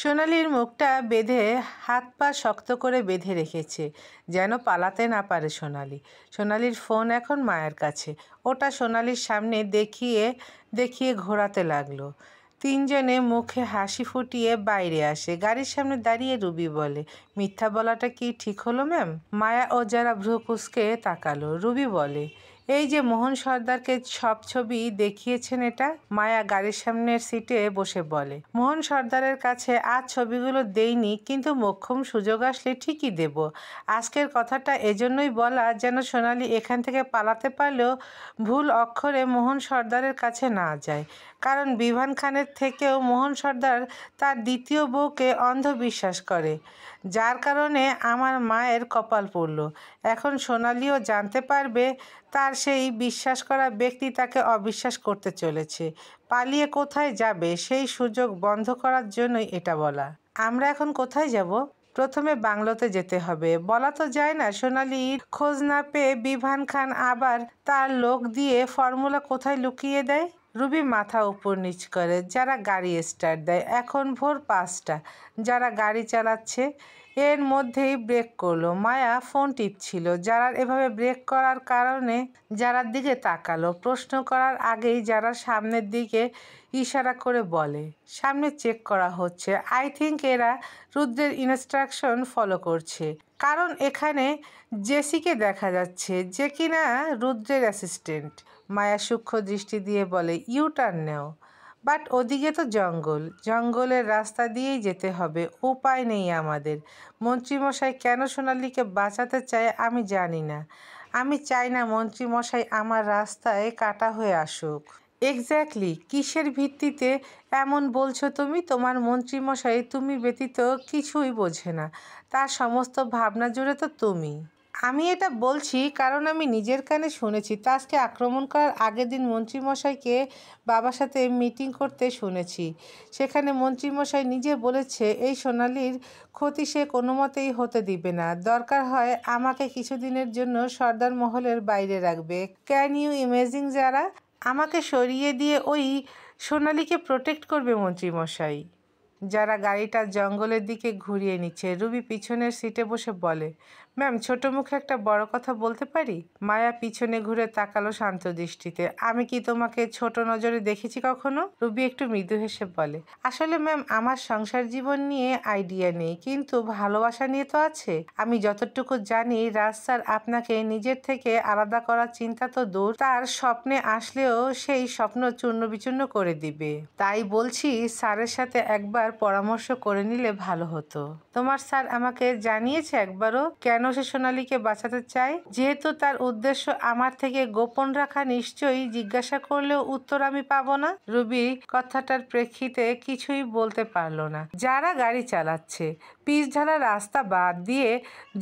সোনালির মুখটা বেঁধে হাত পা শক্ত করে বেঁধে রেখেছে, যেন পালাতে না পারে সোনালি। সোনালির ফোন এখন মায়ের কাছে। ওটা সোনালির সামনে দেখিয়ে দেখিয়ে ঘোরাতে লাগলো। তিনজনে মুখে হাসি ফুটিয়ে বাইরে আসে। গাড়ির সামনে দাঁড়িয়ে রুবি বলে, মিথ্যা বলাটা কি ঠিক হলো ম্যাম? মায়া ও যারা ভ্রু কুঁচকে তাকালো। রুবি বলে, এই যে মোহন সর্দারকে সব ছবি দেখিয়েছেন এটা? মায়া গাড়ির সামনের সিটে বসে বলে, মোহন সর্দারের কাছে আজ ছবিগুলো দেইনি, কিন্তু মোক্ষম সুযোগ আসলে ঠিকই দেব। আজকের কথাটা এজন্যই বলা যেন সোনালি এখান থেকে পালাতে পারলেও ভুল অক্ষরে মোহন সর্দারের কাছে না যায়। কারণ বিভান খানের থেকেও মোহন সর্দার তার দ্বিতীয় বউকে অন্ধবিশ্বাস করে, যার কারণে আমার মায়ের কপাল পড়ল। এখন সোনালিও জানতে পারবে তার সেই বিশ্বাস করা ব্যক্তি তাকে অবিশ্বাস করতে চলেছে। পালিয়ে কোথায় যাবে সেই সুযোগ বন্ধ করার জন্যই এটা বলা। আমরা এখন কোথায় যাব? প্রথমে বাংলোতে যেতে হবে। বলা তো যায় না সোনালির খোঁজ না পেয়ে বিভান খান আবার তার লোক দিয়ে ফর্মুলা কোথায় লুকিয়ে দেয়। রুবি মাথা উপর নিচ করে। যারা গাড়ি স্টার্ট দেয়। এখন ভোর 5টা। যারা গাড়ি চালাচ্ছে এর মধ্যেই ব্রেক করলো। মায়া ফোন টিপছিল। যারার এভাবে ব্রেক করার কারণে যারার দিকে তাকালো। প্রশ্ন করার আগেই যারা সামনের দিকে ইশারা করে বলে, সামনে চেক করা হচ্ছে। আই থিঙ্ক এরা রুদ্রের ইনস্ট্রাকশন ফলো করছে, কারণ এখানে জেসিকে দেখা যাচ্ছে, যে কিনা রুদ্রের অ্যাসিস্ট্যান্ট। মায়া সূক্ষ্ম দৃষ্টি দিয়ে বলে, ইউ টার্ন নেও। বাট ওদিকে তো জঙ্গল, জঙ্গলের রাস্তা দিয়েই যেতে হবে, উপায় নেই আমাদের। মন্ত্রীমশাই কেন সোনালিকে বাঁচাতে চায় আমি জানি না। আমি চাই না মন্ত্রীমশাই আমার রাস্তায় কাটা হয়ে আসুক। এক্স্যাক্টলি, কিসের ভিত্তিতে এমন বলছো তুমি? তোমার মন্ত্রীমশাই তুমি ব্যতীত কিছুই বোঝে না, তার সমস্ত ভাবনা জুড়ে তো তুমি। আমি এটা বলছি কারণ আমি নিজের কানে শুনেছি। তাজকে আক্রমণ করার আগের দিন মন্ত্রীমশাইকে বাবার সাথে মিটিং করতে শুনেছি। সেখানে মন্ত্রীমশাই নিজে বলেছে এই সোনালির ক্ষতি সে কোনো মতেই হতে দিবে না। দরকার হয় আমাকে কিছুদিনের জন্য সর্দার মহলের বাইরে রাখবে। Can you imagine? যারা আমাকে সরিয়ে দিয়ে ওই সোনালিকে প্রোটেক্ট করবে মন্ত্রীমশাই। যারা গাড়িটা জঙ্গলের দিকে ঘুরিয়ে নিচ্ছে। রুবি পিছনের সিটে বসে বলে, ম্যাম ছোট মুখে একটা বড় কথা বলতে পারি? মায়া পিছনে ঘুরে তাকালো শান্ত দৃষ্টিতে। আমি কি তোমাকে ছোট নজরে দেখেছি কখনো? রুবি একটু মৃদু হেসে বলে, আসলে ম্যাম আমার সংসার জীবন নিয়ে আইডিয়া নেই, কিন্তু ভালোবাসা নিয়ে তো আছে। আমি যতটুকু জানি রাজ স্যার আপনাকে নিজের থেকে আলাদা করার চিন্তা তো দূর, তার স্বপ্নে আসলেও সেই স্বপ্ন চূর্ণ বিচূর্ণ করে দিবে। তাই বলছি স্যারের সাথে একবার পরামর্শ করে নিলে ভালো হতো। তোমার স্যার আমাকে জানিয়েছে একবারও কেন সে সোনালিকে বাঁচাতে চায়? যেহেতু তার উদ্দেশ্য আমার থেকে গোপন রাখা, নিশ্চয়ই জিজ্ঞাসা করলেও উত্তর আমি পাবো না। রুবি কথাটার প্রেক্ষিতে কিছুই বলতে পারলো না। যারা গাড়ি চালাচ্ছে পিচ ঢালা রাস্তা বাদ দিয়ে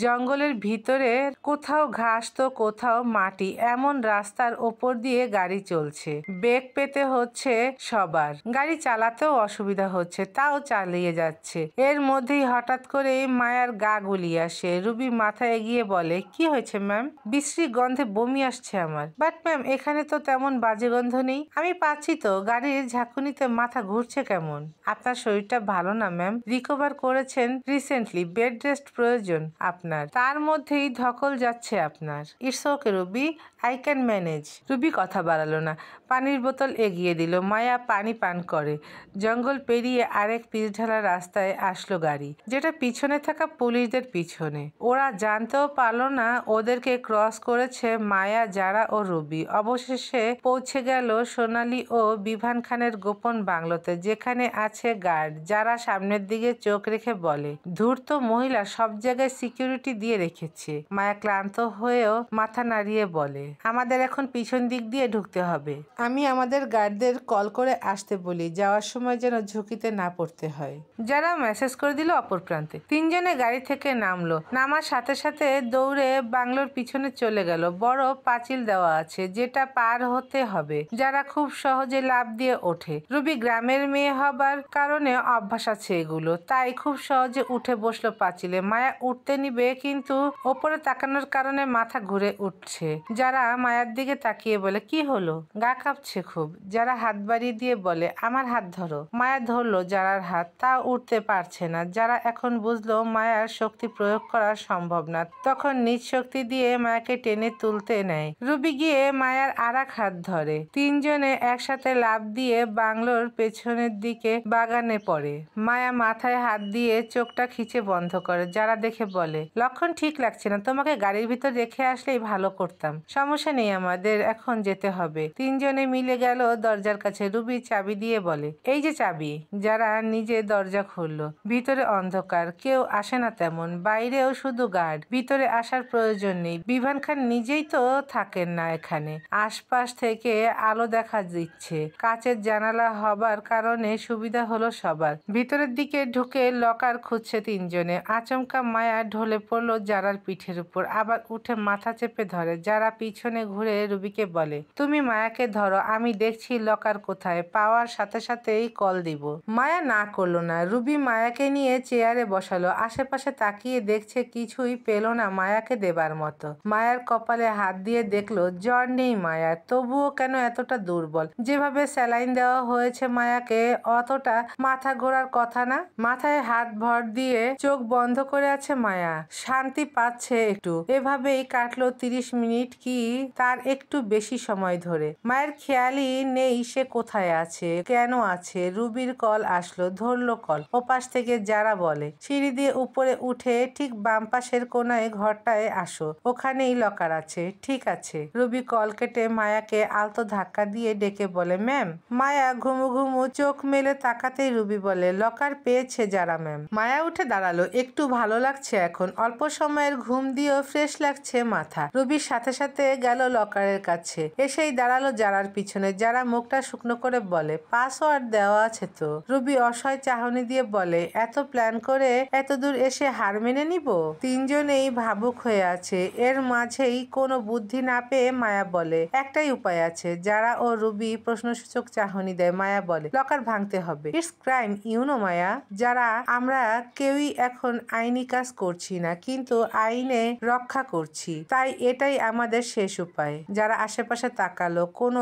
জঙ্গলের ভিতরে, কোথাও ঘাস তো কোথাও মাটি, এমন রাস্তার ওপর দিয়ে গাড়ি চলছে। বেগ পেতে হচ্ছে সবার, গাড়ি চালাতেও অসুবিধা হচ্ছে, তাও চালিয়ে যাচ্ছে। এর মধ্যেই হঠাৎ করে মায়ার গা গুলিয়ে আসে। রুবি মাথা এগিয়ে বলে, কি হয়েছে ম্যাম? বিশ্রী গন্ধে বমি আসছে আমার। বাট ম্যাম এখানে তো তেমন বাজে গন্ধ নেই। আমি পাচ্ছি তো, গাড়ির ঝাঁকুনিতে মাথা ঘুরছে কেমন। আপনার শরীরটা ভালো না ম্যাম? রিকভার করেছেন রিসেন্টলি, বেড রেস্ট প্রয়োজন আপনার, তার মধ্যেই ধকল যাচ্ছে আপনার। It's okay Ruby, I can manage. Ruby কথা বাড়ালো না, পানির বোতল এগিয়ে দিল। মায়া পানি পান করে। জঙ্গল পেরিয়ে আরেক পিচ ঢালা রাস্তায় আসলো গাড়ি, যেটা পিছনে থাকা পুলিশদের পিছনে। ওরা জানতেও পারলো না ওদেরকে ক্রস করেছে মায়া, যারা ও রুবি। অবশেষে পৌঁছে গেল সোনালি ও বিভান খানের গোপন বাংলোতে, যেখানে আছে গার্ড, যারা সামনের দিকে চোখ রেখে বলে, ধূর্ত মহিলা সব জায়গায় সিকিউরিটি দিয়ে রেখেছে। মায়া ক্লান্ত হয়েও মাথা নাড়িয়ে বলে, আমাদের এখন পিছন দিক দিয়ে ঢুকতে হবে। আমি আমাদের গার্ডদের কল করে আসতে বলি, যাওয়ার সময় যেন ঝুঁকিতে না পড়তে হয়। যারা মেসেজ করে দিল অপর প্রান্তে। তিনজনে গাড়ি থেকে নামলো। নামার সাথে সাথে সাথে দৌড়ে বাংলোর পিছনে চলে গেল। বড় পাঁচিল দেওয়া আছে, যেটা পার হতে হবে। যারা খুব সহজে লাফ দিয়ে ওঠে। রুবি গ্রামের মেয়ে হবার কারণে অভ্যাস আছে এগুলো, তাই খুব সহজে উঠে বসলো পাঁচিলে। মায়া উঠতে নিবে, কিন্তু ওপরে তাকানোর কারণে মাথা ঘুরে উঠছে। যারা মায়ার দিকে তাকিয়ে বলে, কি হলো? গা কাঁপছে খুব। যারা হাত বাড়িয়ে দিয়ে বলে, আমার হাত ধরো। মায়া ধরলো যারার হাত, তা উঠতে পারছে না। যারা এখন বুঝলো মায়ার শক্তি প্রয়োগ করা সম্ভব না, তখন নিজ শক্তি দিয়ে মায়াকে টেনে তুলতে নেয়। রুবি গিয়ে মায়ার আরেক হাত ধরে। তিনজনে একসাথে লাফ দিয়ে বাংলোর পেছনের দিকে বাগানে পড়ে। মায়া মাথায় হাত দিয়ে চোখটা খিচে বন্ধ করে। যারা দেখে বলে, লক্ষণ ঠিক লাগছে না, তোমাকে গাড়ির ভিতর রেখে আসলেই ভালো করতাম। সমস্যা নেই, আমাদের এখন যেতে হবে। তিনজনে মিলে গেল দরজার কাছে। রুবি চাবি দিয়ে বলে, এই যে চাবি। যারা নিজে দরজা খুললো। ভিতরে অন্ধকার, কেউ আসে না তেমন। বাইরেও শুধু গার্ড। ভিতরে আসার প্রয়োজন নেই, বিভান খান নিজেই তো থাকেন না এখানে। আশপাশ থেকে আলো দেখা দিচ্ছে। কাচের জানালা হবার কারণে সুবিধা হলো সবার। ভিতরের দিকে ঢুকে লকার খুঁজছে তিনজনে। আচমকা মায়া ঢলে পড়লো যারার পিঠের উপর, আবার উঠে মাথা চেপে ধরে। যারা পিছনে ঘুরে রুবিকে বলে, তুমি মায়াকে ধরো, আমি দেখছি লকার কোথায়, পাওয়ার সাথে সাথেই কল দিব। মায়া না করলো না। রুবি মায়াকে নিয়ে চেয়ারে বসালো। আশেপাশে তাকিয়ে দেখছে, কিছুই পেল না মায়াকে দেবার মতো। মায়ার কপালে হাত দিয়ে দেখলো জ্বর নেই মায়ার, তবুও কেন এতটা দুর্বল? যেভাবে স্যালাইন দেওয়া হয়েছে মায়াকে, অতটা মাথা ঘোরার কথা না। মাথায় হাত ভর দিয়ে চোখ বন্ধ করে আছে মায়া। শান্তি পাচ্ছে একটু। এভাবেই কাটলো 30 মিনিট, কি তার একটু বেশি সময় ধরে। মায়ের খেয়ালই নেই সে কোথায় আছে, কেন আছে। রুবির কল আসলো, ধরলো কল। ওপাশ থেকে যারা বলে, সিঁড়ি দিয়ে উপরে উঠে ঠিক বাম পাশের কোনায় ঘরটায় আসো, ওখানেই লকার আছে। ঠিক আছে। রুবি কল কেটে মায়াকে আলতো ধাক্কা দিয়ে ডেকে বলে, ম্যাম। মায়া ঘুমু ঘুমু চোখ মেলে তাকাতেই রুবি বলে, লকার পেয়েছে যারা ম্যাম। মায়া উঠে দাঁড়ালো। একটু ভালো লাগছে এখন, অল্প সময়ের ঘুম দিয়েও ফ্রেশ লাগছে মাথা। রুবির সাথে সাথে গেল লকারের কাছে, এসেই দাঁড়ালো যারার পিছনে। যারা মুখটা শুকনো করে বলে, পাসওয়ার্ড দেওয়া আছে তো। রুবি অসহায় চাহনি দিয়ে বলে, এত প্ল্যান করে এত দূর এসে হার মেনে নিব? তিনজনেই ভাবুক হয়ে আছে। এর মাঝেই কোনো বুদ্ধি না পেয়ে মায়া বলে, একটাই উপায় আছে। যারা ও রুবি প্রশ্নসূচক চাহনি দেয়। মায়া বলে, লকার ভাঙতে হবে। ইটস ক্রাইম ইউনো মায়া। যারা আমরা কেউই এখন আইনি কাজ করছি না, কিন্তু আইনে রক্ষা করছি, তাই এটাই আমাদের শেষ উপায়। যারা আশেপাশে তাকালো, কোনো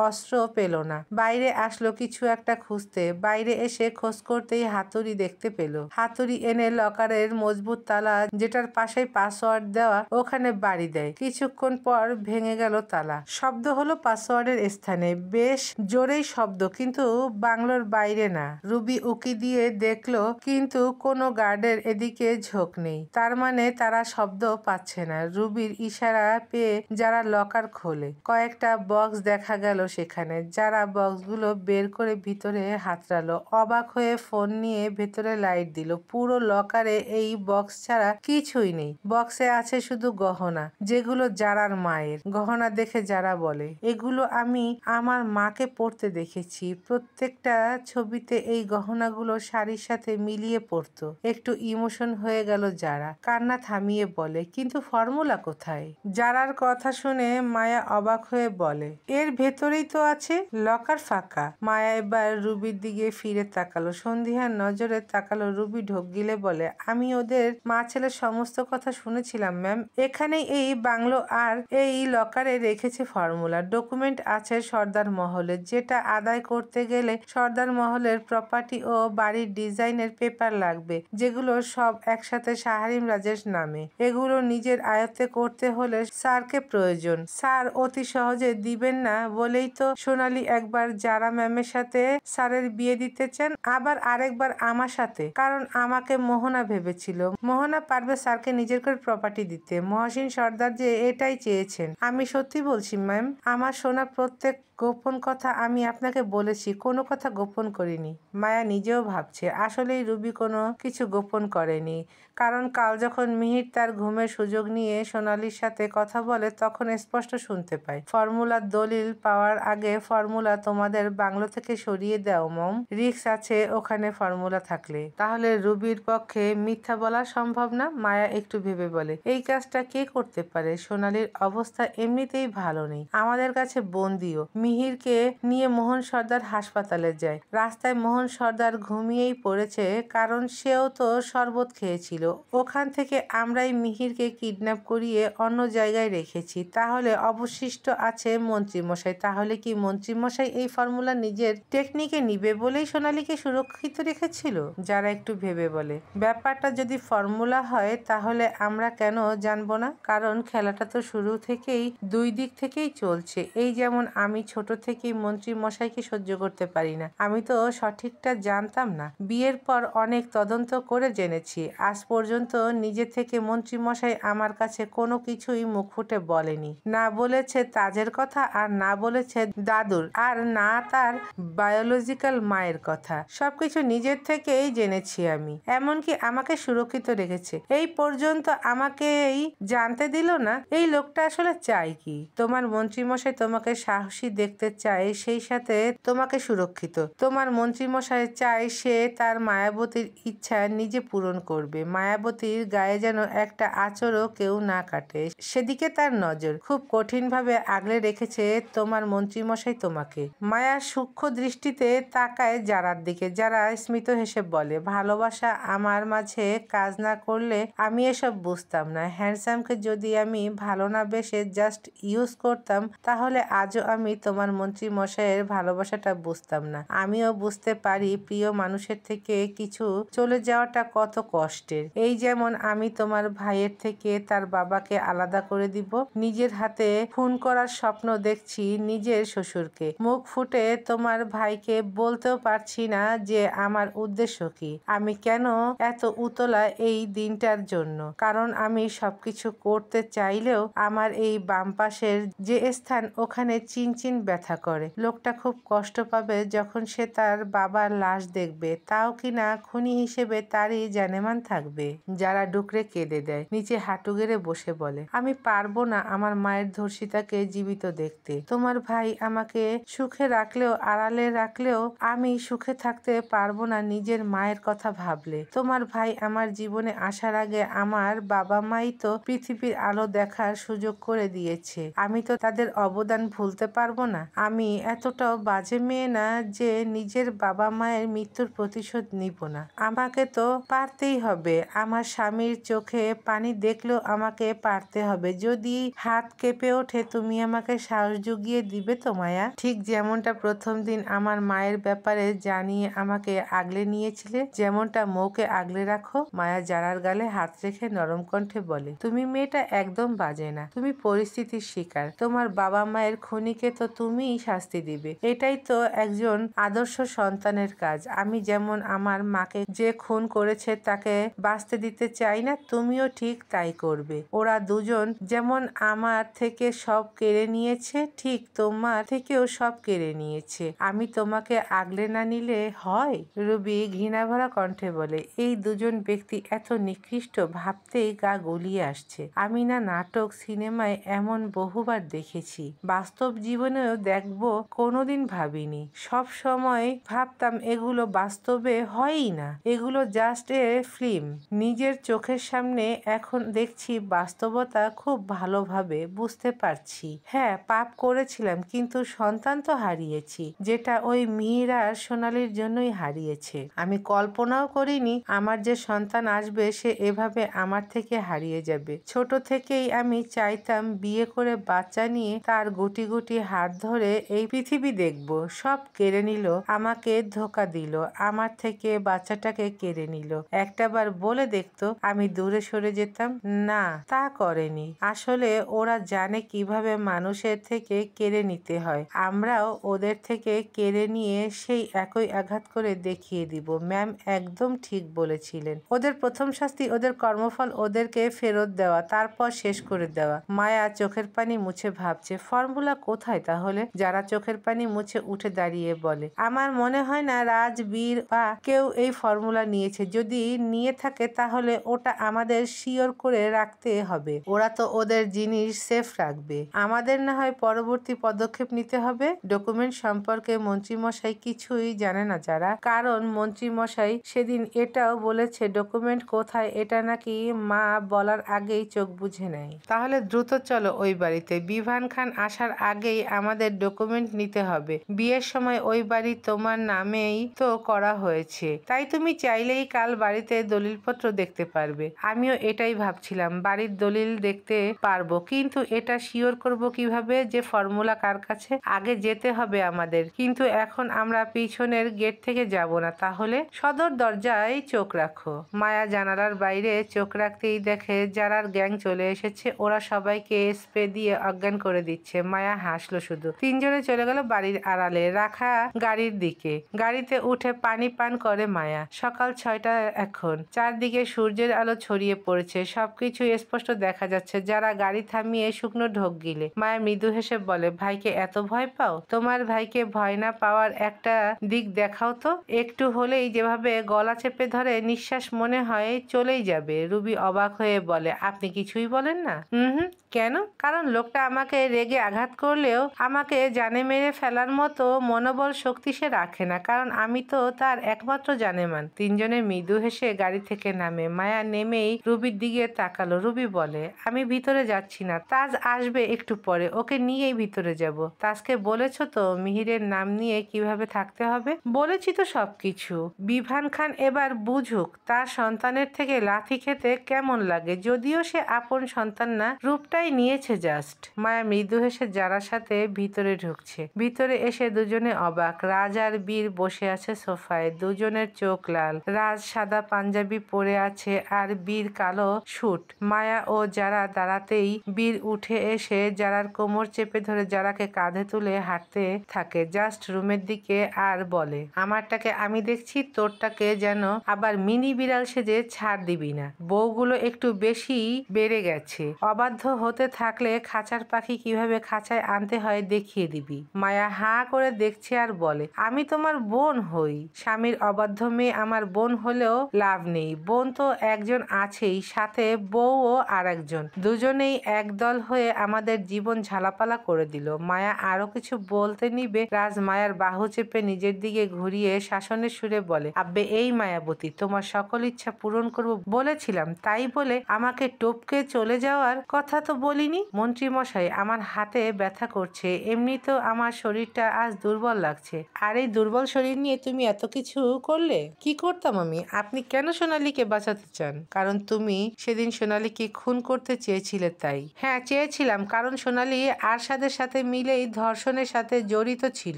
অস্ত্র পেল না। বাইরে আসলো কিছু একটা খুঁজতে। বাইরে এসে খোঁজ করতেই হাতুড়ি দেখতে পেল। হাতুড়ি এনে লকারের মজবুত তালা, যেটার পাশেই পাসওয়ার্ড দেওয়া, ওখানে বাড়ি দেয়। কিছুক্ষণ পর ভেঙে গেল তালা। শব্দ হলো পাসওয়ার্ডের স্থানে। বেশ জোরেই শব্দ, কিন্তু বাংলোর বাইরে না। রুবি উকি দিয়ে দেখলো, কিন্তু কোনো গার্ডের এদিকে ঝোঁক নেই। তার মানে তারা শব্দ পাচ্ছে না। রুবির ইশারা পেয়ে যারা লকার খোলে। কয়েকটা বক্স দেখা গেল সেখানে। যারা বক্সগুলো বের করে ভিতরে হাতড়ালো। অবাক হয়ে ফোন নিয়ে ভেতরে লাইট দিল। পুরো লকারে এই বক্স ছাড়া কিছুই নেই। বক্সে আছে শুধু গহনা, যেগুলো যারার মায়ের গহনা দেখে যারা বলে, এগুলো আমি আমার মাকে পরতে দেখেছি। প্রত্যেকটা ছবিতে এই গহনাগুলো শাড়ির সাথে মিলিয়ে পরতো। একটু ইমোশন হয়ে গেল যারা, কান্না থামিয়ে বলে, কিন্তু ফর্মুলা কোথায়? যারার কথা শুনে মায়া অবাক হয়ে বলে, এর ভেতরেই তো আছে। লকার ফাঁকা। মায়া এবার রুবির দিকে ফিরে তাকালো। সন্ধিহান নজরে তাকালো। রুবি ঢোক গিলে বলে, আমি ওদের মা ছেলের সমস্ত কথা শুনেছিলাম ম্যাম। এখানেই এই বাংলো আর এই লকারে রেখেছে ফর্মুলা। ডকুমেন্ট আছে সর্দার মহলে, যেটা আদায় করতে গেলে সর্দার মহলের প্রপার্টি ও বাড়ির ডিজাইনের পেপার লাগবে, যেগুলো সব একসাথে শাহরিম রাজের নামে। এগুলো নিজের আয়ত্তে করতে হলে স্যারকে প্রয়োজন। স্যার অতি সহজে দিবেন না বলেই তো সোনালি একবার যারা ম্যামের সাথে স্যারের বিয়ে দিতে চান, আবার আরেকবার আমার সাথে, কারণ আমাকে মোহনা ভেবেছিল। মোহনা পারবে স্যারকে নিজের করে প্রপার্টি দিতে। মহসিন সর্দার যে এটাই চেয়েছেন। আমি সত্যি বলছি ম্যাম, আমার শোনা প্রত্যেক গোপন কথা আমি আপনাকে বলেছি, কোনো কথা গোপন করিনি। মায়া নিজেও ভাবছে আসলেই রুবি কোনো কিছু গোপন করেনি, কারণ কাল যখন মিহির তার ঘুমের সুযোগ নিয়ে সোনালির সাথে কথা বলে তখন স্পষ্ট শুনতে পায়, ফর্মুলার দলিল পাওয়ার আগে ফর্মুলা তোমাদের বাংলো থেকে সরিয়ে দাও মম, রিস্ক আছে ওখানে ফর্মুলা থাকলে। তাহলে রুবির পক্ষে মিথ্যা বলা সম্ভব না? মায়া একটু ভেবে বলে, এই কাজটা কে করতে পারে? সোনালির অবস্থা এমনিতেই ভালো নেই, আমাদের কাছে বন্দিও। মিহিরকে নিয়ে মোহন সর্দার হাসপাতালে যায়, রাস্তায় মোহন সর্দার ঘুমিয়েই পড়েছে, কারণ সেও তো শরবত খেয়েছিল। ওখান থেকে আমরাই মিহিরকে কিডন্যাপ করিয়ে অন্য জায়গায় রেখেছি। তাহলে অবশিষ্ট আছে মন্ত্রীমশাই। তাহলে কি মন্ত্রীমশাই এই ফর্মুলা নিজের টেকনিকে নিবে বলেই সোনালীকে সুরক্ষিত রেখেছিল? যারা একটু ভেবে বলে, ব্যাপারটা যদি ফর্মুলা হয় তাহলে আমরা কেন জানবো না? কারণ খেলাটা তো শুরু থেকেই দুই দিক থেকেই চলছে। এই যেমন আমি ছোট থেকেই মন্ত্রী মশাইকে সহ্য করতে পারি না, আমি তো সঠিকটা জানতাম না, বিয়ের পর অনেক তদন্ত করে জেনেছি। আজ পর্যন্ত নিজে থেকে মন্ত্রী মশাই আমার কাছে কোনো কিছুই মুখ ফুটে বলেনি, না বলেছে তাজের কথা, আর না বলেছে দাদুর, আর না তার বায়োলজিক্যাল মায়ের কথা। সবকিছু নিজের থেকেই জেনেছি আমি, এমনকি আমাকে সুরক্ষিত রেখেছে। এই পর্যন্ত আমাকেই জানতে দিল না। এই লোকটা আসলে চাই কি? তোমার মন্ত্রীমশাই তোমাকে সাহসী দেখতে চায়, সেই সাথে তোমাকে সুরক্ষিত। তোমার মন্ত্রীমশাই চায় সে তার মায়াবতীর ইচ্ছা নিজে পূরণ করবে। মায়াবতীর গায়ে যেন একটা আঁচড়ও কেউ না কাটে, সেদিকে তার নজর। খুব কঠিনভাবে আগলে রেখেছে তোমার মন্ত্রীমশাই তোমাকে। মায়া সূক্ষ্ম দৃষ্টিতে তাকায় যারার দিকে। যারা স্মিত হেসে বলে, ভালোবাসা আমার মাঝে কাজ না করলে আমি এসব বুঝতাম না। হ্যান্ডসামকে যদি আমি ভালো না বেসে জাস্ট ইউজ করতাম তাহলে আজও আমি তোমার মন্ত্রী মশাইয়ের ভালোবাসাটা বুঝতাম না। আমিও বুঝতে পারি প্রিয় মানুষের থেকে কিছু চলে যাওয়াটা কত কষ্টের। এই যেমন আমি তোমার ভাইয়ের থেকে তার বাবাকে আলাদা করে দিব, নিজের হাতে খুন করার স্বপ্ন দেখছি নিজের শ্বশুরকে। মুখ ফুটে তোমার ভাইকে বলতেও পারছি না যে আমার উদ্দেশ্য কি, আমি কেন এত উতলা এই দিনটার জন্য। কারণ আমি সবকিছু করতে চাইলেও আমার এই বাম পাশের যে স্থান, ওখানে চিনচিন ব্যথা করে। লোকটা খুব কষ্ট পাবে যখন সে তার বাবার লাশ দেখবে, তাও কিনা খুনি হিসেবে তারই জানেমান থাকবে। যারা ডুকরে কেঁদে দেয়, নিচে হাঁটু গেড়ে বসে বলে, আমি পারবো না আমার মায়ের ধর্ষিতাকে জীবিত দেখতে। তোমার ভাই আমাকে সুখে রাখলেও আড়ালে রাখলেও আমি সুখে থাকতে পারবো না নিজের মায়ের কথা ভাবলে। তোমার ভাই আমার জীবনে আসার আগে আমার বাবা মাই তো পৃথিবীর আলো দেখার সুযোগ করে দিয়েছে, আমি তো তাদের অবদান ভুলতে পারবো না। আমি এতটাও বাজে মেয়ে না যে নিজের বাবা মায়ের মৃত্যুর প্রতিশোধ নিব না। আমাকে তো পারতেই হবে। আমার স্বামীর চোখে পানি দেখলেও আমাকে পারতে হবে। যদি হাত কেঁপে ওঠে তুমি আমাকে সাহস জুগিয়ে দিবে তো মায়া? ঠিক যেমনটা প্রথম দিন আমার মায়ের ব্যাপারে জানিয়ে আমাকে আগলে নিয়েছিলে, যেমনটা মৌকে আগলে রাখো। মায়া জারার গালে হাত রেখে নরম কণ্ঠে বলে, তুমি মেয়েটা একদম বাজে না, তুমি পরিস্থিতির শিকার। তোমার বাবা মায়ের খুনিকে তো তুমিই শাস্তি দিবে, এটাই তো একজন আদর্শ সন্তানের কাজ। আমি যেমন আমার মাকে যে খুন করেছে তাকে বাঁচতে দিতে চাই না, তুমিও ঠিক তাই করবে। ওরা দুজন যেমন আমার থেকে সব কেড়ে নিয়েছে, ঠিক তোমার থেকেও সব কেড়ে নিয়েছে। আমি তোমাকে আগলে না নিলে হয়? রুবি ঘৃণাভরা কণ্ঠে বলে, এই দুজন ব্যক্তি এত নিকৃষ্ট ভাবতেই গা গলিয়ে আসছে। আমি না নাটক সিনেমায় এমন বহুবার দেখেছি, বাস্তব জীবনেও দেখবো কোনোদিন ভাবিনি। সব সময় ভাবতাম এগুলো বাস্তবে হয়ই না, এগুলো জাস্ট এ ফিল্ম। নিজের চোখের সামনে এখন দেখছি বাস্তবতা খুব ভালোভাবে বুঝতে পারছি। হ্যাঁ, পাপ করেছিলাম, কিন্তু সন্তান তো হারিয়েছি, যেটা ওই মিহির আর সোনালীর জন্যই হারিয়েছে। আমি কল্পনাও করিনি আমার যে সন্তান আসবে সে এভাবে আমার থেকে হারিয়ে যাবে। ছোট থেকেই আমি চাইতাম বিয়ে করে বাচ্চা নিয়ে তার গুটি গুটি হাত ধরে এই পৃথিবী দেখব। সব কেড়ে নিল, আমাকে ধোকা দিল, আমার থেকে বাচ্চাটাকে কেড়ে নিল। একটাবার বলে দেখতো আমি দূরে সরে যেতাম। না, তা করেনি। আসলে ওরা জানে কিভাবে মানুষের থেকে কেড়ে নিতে হয়। আমরাও ওদের থেকে কেড়ে নিয়ে সেই একই আঘাত করে দেখিয়ে দিব। ম্যাম একদম ঠিক বলেছিলেন। ওদের প্রথম শাস্তি ওদের কর্মফল ওদেরকে ফেরত দেওয়া, তারপর শেষ করে দেওয়া। মায়া চোখের পানি মুছে ভাবছে, ফর্মুলা কোথায় তাহলে? হলে যারা চোখের পানি মুছে উঠে দাঁড়িয়ে বলে, আমার মনে হয় না রাজ, বীর বা কেউ এই ফর্মুলা নিয়েছে। যদি নিয়ে থাকে তাহলে ওটা আমাদের শিওর করে রাখতে হবে। ওরা তো ওদের জিনিস সেফ রাখবে, আমাদের না হয় পরবর্তী পদক্ষেপ নিতে হবে। ডকুমেন্ট সম্পর্কে মন্ত্রীমশাই কিছুই জানে না যারা, কারণ মন্ত্রীমশাই সেদিন এটাও বলেছে ডকুমেন্ট কোথায় এটা নাকি মা বলার আগেই চোখ বুঝে নেয়। তাহলে দ্রুত চলো ওই বাড়িতে, বিভান খান আসার আগেই আমাদের ডকুমেন্ট নিতে হবে। বিয়ের সময় ওই বাড়ি তোমার নামেই তো করা হয়েছে, তাই তুমি চাইলেই কাল বাড়িতে দলিলপত্র দেখতে পারবে। আমিও এটাই ভাবছিলাম, বাড়ির দলিল দেখতে পারবো, কিন্তু এটা শিওর করব কিভাবে যে ফর্মুলা কার কাছে? আগে যেতে হবে আমাদের, কিন্তু এখন আমরা পিছনের গেট থেকে যাব না। তাহলে সদর দরজায় চোখ রাখো। মায়া জানালার বাইরে চোখ রাখতেই দেখে যারার গ্যাং চলে এসেছে। ওরা সবাইকে স্প্রে দিয়ে অজ্ঞান করে দিচ্ছে। মায়া হাসলো শুধু। তিনজনে চলে গেল বাড়ির আড়ালে রাখা গাড়ির দিকে। গাড়িতে উঠে পানি পান করে মায়া। সকাল 6টা এখন। চারদিকে সূর্যের আলো ছড়িয়ে পড়েছে, সবকিছু স্পষ্ট দেখা যাচ্ছে। যারা গাড়ি থামিয়ে শুকনো ঢোক গিলে মায়া মৃদু হেসে বলে, ভাইকে এত ভয় পাও? তোমার ভাইকে ভয় না পাওয়ার একটা দিক দেখাও তো। একটু হলেই যেভাবে গলা চেপে ধরে, নিঃশ্বাস মনে হয় চলেই যাবে। রুবি অবাক হয়ে বলে, আপনি কিছুই বলেন না? হুম। কেন? কারণ লোকটা আমাকে রেগে আঘাত করলেও আমাকে জানে মেরে ফেলার মতো মনোবল শক্তি সে রাখে না, কারণ আমি তো তার একমাত্র জানেমান। তিনজনে মৃদু হেসে গাড়ি থেকে নামে। মায়া নেমেই রুবির দিকে তাকালো। রুবি বলে, আমি ভিতরে যাচ্ছি না, তাজ আসবে একটু পরে, ওকে নিয়েই ভিতরে যাব। তাজকে বলেছ তো মিহিরের নাম নিয়ে কিভাবে থাকতে হবে? বলেছি তো সবকিছু। বিভান খান এবার বুঝুক তার সন্তানের থেকে লাথি খেতে কেমন লাগে, যদিও সে আপন সন্তান না, রূপটাই নিয়েছে জাস্ট। মায়া মৃদু হেসে যারার সাথে ভিতরে ঢুকছে। ভিতরে এসে দুজনে অবাক। রাজ আর বীর বসে আছে সোফায়, দুজনের চোখ লাল। রাজ সাদা পাঞ্জাবি পরে আছে আর বীর কালো স্যুট। মায়া ও যারা দাঁড়াতেই বীর উঠে এসে যারার কোমর চেপে ধরে যারাকে কাঁধে তুলে হাঁটতে থাকে জাস্ট রুমের দিকে, আর বলে, আমারটাকে আমি দেখছি, তোরটাকে যেন আবার মিনি বিড়াল সেজে ছাড় দিবি না। বউগুলো একটু বেশি বেড়ে গেছে, অবাধ্য হতে থাকলে খাঁচার পাখি কিভাবে খাঁচায় আনতে হয় দেখিয়ে দিবি। মায়া হাঁ করে দেখছে আর বলে, আমি তোমার বোন হই, স্বামীর অবাধ্য মেয়ে আমার বোন হলেও লাভ নেই। বোন তো একজন আছেই, সাথে বউও আর একজন, দুজনেই একদল হয়ে আমাদের জীবন ঝালাপালা করে দিল। মায়া আরো কিছু বলতে নিবে, রাজ মায়ার বাহু চেপে নিজের দিকে ঘুরিয়ে শাসনের সুরে বলে, আব্বে এই মায়াবতী, তোমার সকল ইচ্ছা পূরণ করব বলেছিলাম, তাই বলে আমাকে টপকে চলে যাওয়ার কথা তো বলিনি। মন্ত্রী মশাই, আমার হাতে ব্যথা করছে, এমনিতেও আমার শরীরটা আজ দুর্বল লাগছে, আর এই দুর্বল শরীর নিয়ে তুমি এত কিছু করলে? কি করতাম আমি? আপনি কেন সোনালীকে বাঁচাতে চান? কারণ তুমি সেদিন সোনালীকে খুন করতে চেয়েছিলে তাই। হ্যাঁ চেয়েছিলাম, কারণ সোনালী আরশাদের সাথে মিলেই ধর্ষণের সাথে জড়িত ছিল।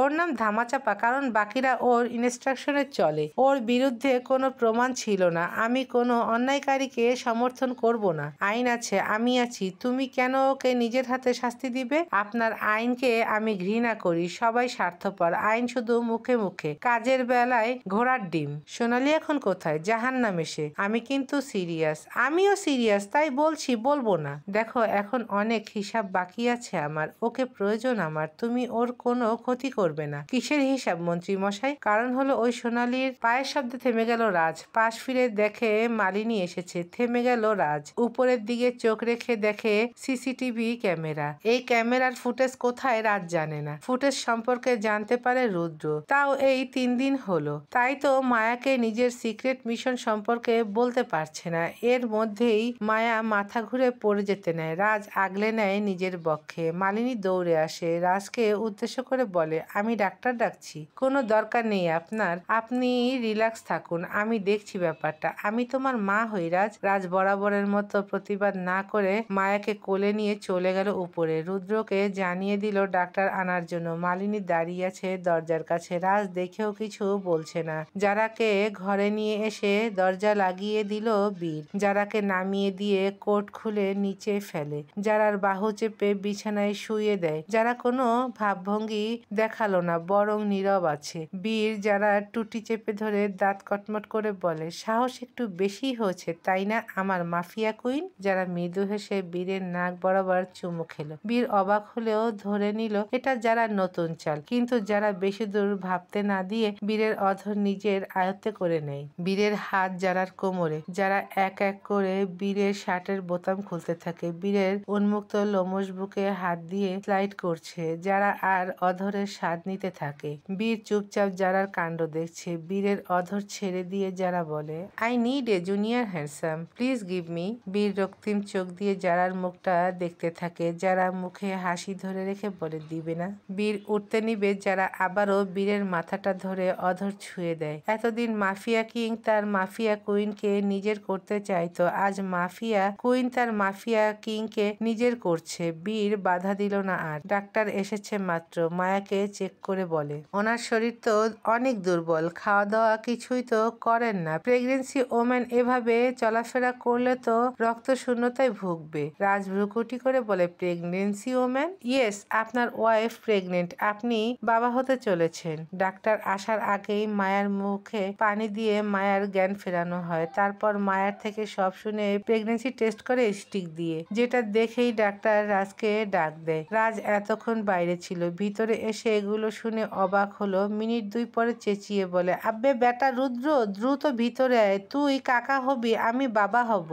ওর নাম ধামাচাপা, কারণ বাকিরা ওর ইনস্ট্রাকশনে চলে। ওর বিরুদ্ধে কোনো প্রমাণ ছিল না। আমি কোনো অন্যায়কারীকে সমর্থন করব না। আইন আছে, আমি আছি, তুমি কেন ওকে নিজের হাতে শাস্তি দিবে? আপনার আইনকে আমি ঘৃণা করি, সবাই স্বার্থপর, আইন শুধু মুখে মুখে, কাজের বেলায় ঘোড়ার ডিম। সোনালী এখন কোথায়? জাহান্নামে সে। আমি কিন্তু সিরিয়াস। আমিও সিরিয়াস, তাই বলছি বলবো না। দেখো এখন অনেক হিসাব বাকি আছে আমার, ওকে প্রয়োজন আমার, তুমি ওর কোনো ক্ষতি করবে না। কিসের হিসাব মন্ত্রী মশাই? কারণ হলো ওই সোনালীর পায়ের শব্দে থেমে গেল রাজ। পাশ ফিরে দেখে মালিনী এসেছে। থেমে গেল রাজ, উপরের দিকে চোখ রেখে দেখে সিসিটিভি ক্যামেরা। এই ক্যামেরার ফুটেজ কোথায় রাজ জানে না। ফুটেজ সম্পর্কে জানতে পারে রুদ্র, তাও এই 3 দিন হলো। তাই তো মায়াকে নিজের সিক্রেট মিশন সম্পর্কে বলতে পারছে না। এর মধ্যেই মায়া মাথা ঘুরে পড়ে যেতে নেয়। রাজ আগলে নেয় নিজের বক্ষে। মালিনী দৌড়ে আসে, রাজকে উদ্দেশ্য করে বলে, আমি ডাক্তার ডাকছি। কোনো দরকার নেই আপনার, আপনি রিল্যাক্স থাকুন, আমি দেখছি ব্যাপারটা। আমি তোমার মা হই রাজ। রাজ বরাবরের মতো প্রতিবাদ না করে মায়াকে কোলে নিয়ে চলে গেল উপরে। রুদ্রকে জানিয়ে দিল ডাক্তার আনার জন্য। মালিনী দাঁড়িয়ে আছে দরজার কাছে। রাজ দেখেও কিছু বলছে না। যারাকে ঘরে নিয়ে এসে দরজা লাগিয়ে দিল বীর। যারাকে নামিয়ে দিয়ে কোট খুলে নিচে ফেলে। যারার বাহু চেপে বিছানায় শুয়ে দেয়। যারা কোনো ভাবভঙ্গি দেখালো না, বরং নীরব আছে। বীর যারা টুটি চেপে ধরে দাঁত কটমট করে বলে, সাহস একটু বেশি হয়েছে তাই না আমার মাফিয়া কুইন? যারা মৃদু হেসে বীরের নাক বরাবর চুমু খেলো। বীর অবাক হলেও ধরে নিল এটা যারার নতুন চাল। কিন্তু যারা বেশি দূর ভাবতে না দিয়ে বীরের অধর নিজের আয়ত্তে করে নেয়। বীরের হাত যারার কোমরে, যারা এক এক করে বীরের শার্টের বোতাম খুলতে থাকে। বীরের উন্মুক্ত লোমশ বুকে হাত দিয়ে স্লাইড করছে, যারা আর অধরের স্বাদ নিতে থাকে। বীর চুপচাপ যারার কাণ্ড দেখছে। বীরের অধর ছেড়ে দিয়ে যারা বলে, I need a junior handsome, please give me. বীর রক্তিম চোখ দিয়ে যারার মুখটা দেখতে থাকে। যারা মুখে হাসি ধরে রেখে বলে, দিবে না। বীর উঠতে নিবে, যারা আবারও বীরের মাথাটা ধরে অধর ছুঁয়ে দেয়। এতদিন মাফিয়া কিং তার মাফিয়া কুইনকে নিজের করতে চাইতো, আজ মাফিয়া কুইন তার মাফিয়া কিংকে নিজের করছে। বীর বাধা দিল না আর। ডাক্তার এসেছে মাত্র। মায়াকে চেক করে বলে, ওনার শরীর তো অনেক দুর্বল, খাওয়া দাওয়া কিছুই তো করেন না। প্রেগনেন্সি ওম্যান এভাবে চলাফেরা করলে তো রক্ত শূন্যতায় ভুগবে। রাজ ভ্রুকুটি করে বলে, প্রেগনেন্সি ওম্যান? ইয়েস, আপনার ওয়াইফ প্রেগনেন্ট, আপনি বাবা হতে চলেছেন। ডাক্তার আসার আগেই মায়ার মুখে পানি দিয়ে মায়ার জ্ঞান ফেরানো হয়। তারপর মায়ার থেকে সব শুনে প্রেগনেন্সি টেস্ট করে স্টিক দিয়ে, যেটা দেখেই ডাক্তার রাজকে ডাক দেয়। রাজ এতক্ষণ বাইরে ছিল, ভিতরে এসে এগুলো শুনে অবাক হলো। মিনিট 2 পরে চেঁচিয়ে বলে, আব্বে বেটা রুদ্র, দ্রুত ভিতরে আয়, তুই কাকা হবি, আমি বাবা হব।